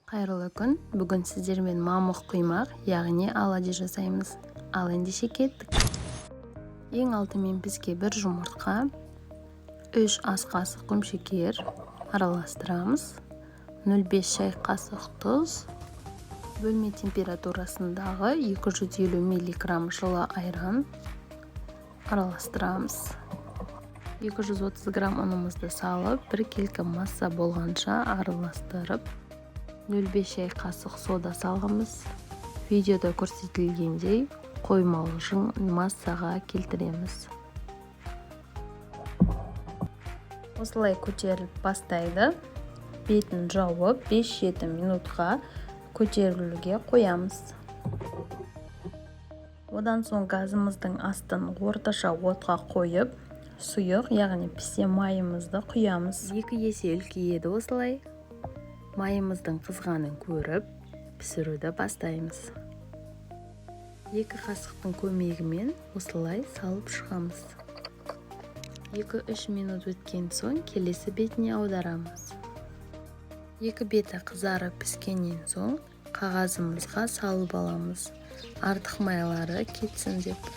Қайырлы күн. Бүгін сіздермен мамық құймақ, яғни оладьи жасаймыз. Ал ендеше кеттік. Ең алдымен бізге бір жұмыртқа, 3 ас қасық құмшекер араластырамыз. 0,5 шай қасық тұз, бөлме температурасындағы 250 мг жылы айран араластырамыз. 230 грамм ұнымызды салып, 1 келкі масса болғанша араластырып, 0,5 шай қасық сода салғымыз. Видеода көрсетілгендей қоймалжың массаға келтіреміз. Осылай көтеріліп бастайды. Бетін жауып 5-7 минутқа көтерілуге қоямыз. Одан соң газымыздың астын орташа отқа қойып, сұйық, яғни пісе майымызды құямыз. 2 есе үлкейеді осылай. Майымыздың қызғанын көріп, пісіруді бастаймыз. 2 қасықтың көмегімен осылай салып шығамыз. 2-3 минут өткен соң келесі бетіне аударамыз. 2 беті қызарып піскеннен соң қағазымызға салып аламыз. Артық майлары кетсін деп.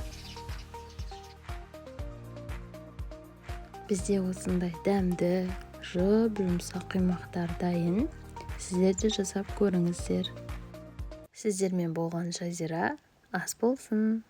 Бізде осындай дәмді, жұп-жұмсақ құймақтар дайын. Сіздер де жасап көріңіздер. Сіздермен болған Жазира ас болсын.